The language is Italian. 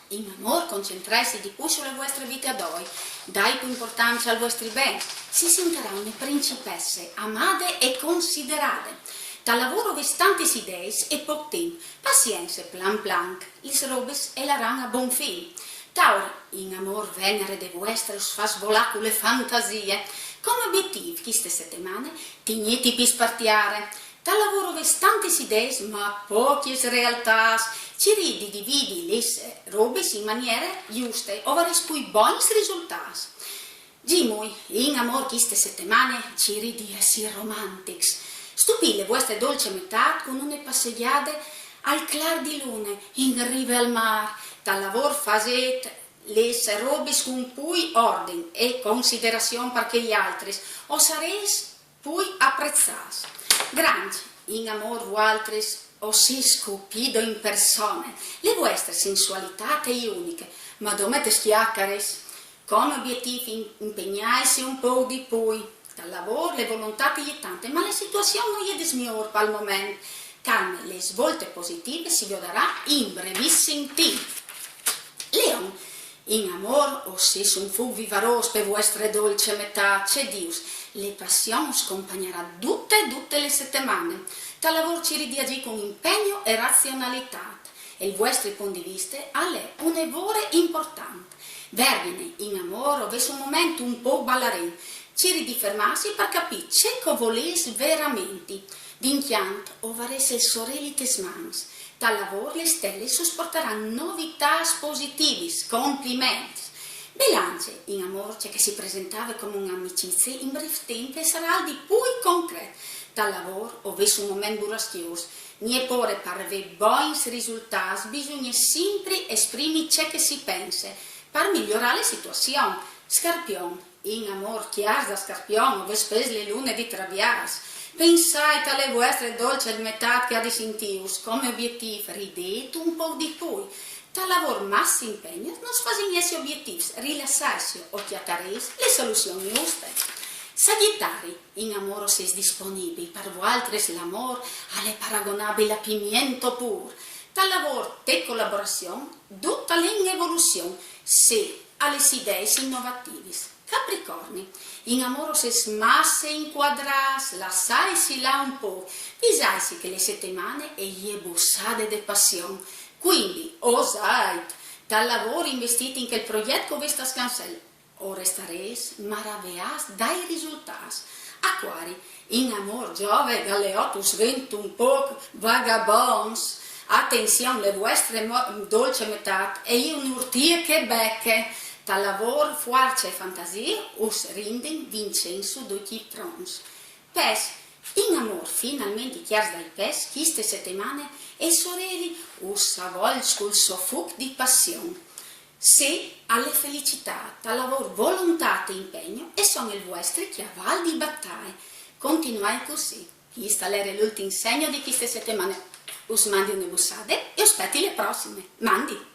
in amor concentrarsi di più sulle vostre vite a voi, dai più importanza al vostro bene, si sentiranno principesse, amate e considerate. Dal lavoro ves tanti idee e poco tempo, pazienza, plan plan, le robes e la rana buon film. Tauri, in amor venere de vostre fa svolare con le fantasie, come obiettivo queste settimane, tigneti per spartiare. Dal lavoro ves tante idee, ma poche realtà. Ci ridi dividi le robe in maniere giuste, o avrei poi buoni risultati. Gimui, in amor queste settimane, ci ridi essere romantici. Stupì le vostre dolci metà con una passeggiate al clar di lune, in riva al mare. Dal lavoro fasete le robe con poi ordine e considerazione per gli altri, o sareis poi apprezzati. Grandi, in amor voaltres, o si scopido in persona, le vostre sensualità e uniche, ma dovete schiaccares, come obiettivi impegnarsi un po' di più, dal lavoro le volontà di tante, ma la situazione non è dismiorpa al momento, calme, le svolte positive si vedrà in brevissimo tempo. Leon, in amor o se un fu vivaros per vostre dolce metà, c'è Dios, le passioni scompagnerà tutte le settimane. Dal lavoro ci ridiagi con impegno e razionalità e il vostro punto di vista è un evore importante. Vergine, in amore, avesse un momento un po' ballarin, ci ridi fermarsi per capire ciò che volesse veramente. D'inchianto, o varesse il sorellite smans. Dal lavoro le stelle sopporteranno novità positive, complimenti. Belance, in amore, che si presentava come un'amicizia, in breve tempo sarà di più concreto. Dal lavoro, o avesse un momento burraschioso, neppure per avere buoni risultati, bisogna sempre esprimere ciò che si pensa, per migliorare la situazione. Scarpione, in amore, chiaro da Scarpione, o spese le lune di travias. Pensate alle vostre dolci metà che ha di sentius, come obiettivo, ridete un po' di più. Dal lavoro massimo impegno, non sfasini essi obiettivi, rilassarsi o chiacchierare le soluzioni giuste. Sagittari, in amore si è disponibile, per voi l'amore è paragonabile a pimiento puro. Dal lavoro e collaborazione, tutta l'evoluzione, se alle idee innovative. Capricorni, in amore si smasse inquadrasse, lasciarsi là un po', visarsi che le settimane e gli bussate di passione. Quindi, osate, dal lavoro investiti in quel progetto che sta scansando, o restareis maravigliati dai risultati. Acquari, in amor giove dalle 8 un po' vagabonds, attenzione le vostre dolci metà e io un'urtia che becche, dal lavoro forza e fantasia us rinden Vincenzo tutti trons. Pes, in amor finalmente chiars dai pes, queste settimane e sorelli us avvolge col soffuc di passione. Se alle felicità, dal lavoro, volontà e impegno e sono il vostro chiaval di battaglia. Continuate così. Questa è l'ultimo segno di queste settimane. Us mandi una bussata e aspetti le prossime. Mandi!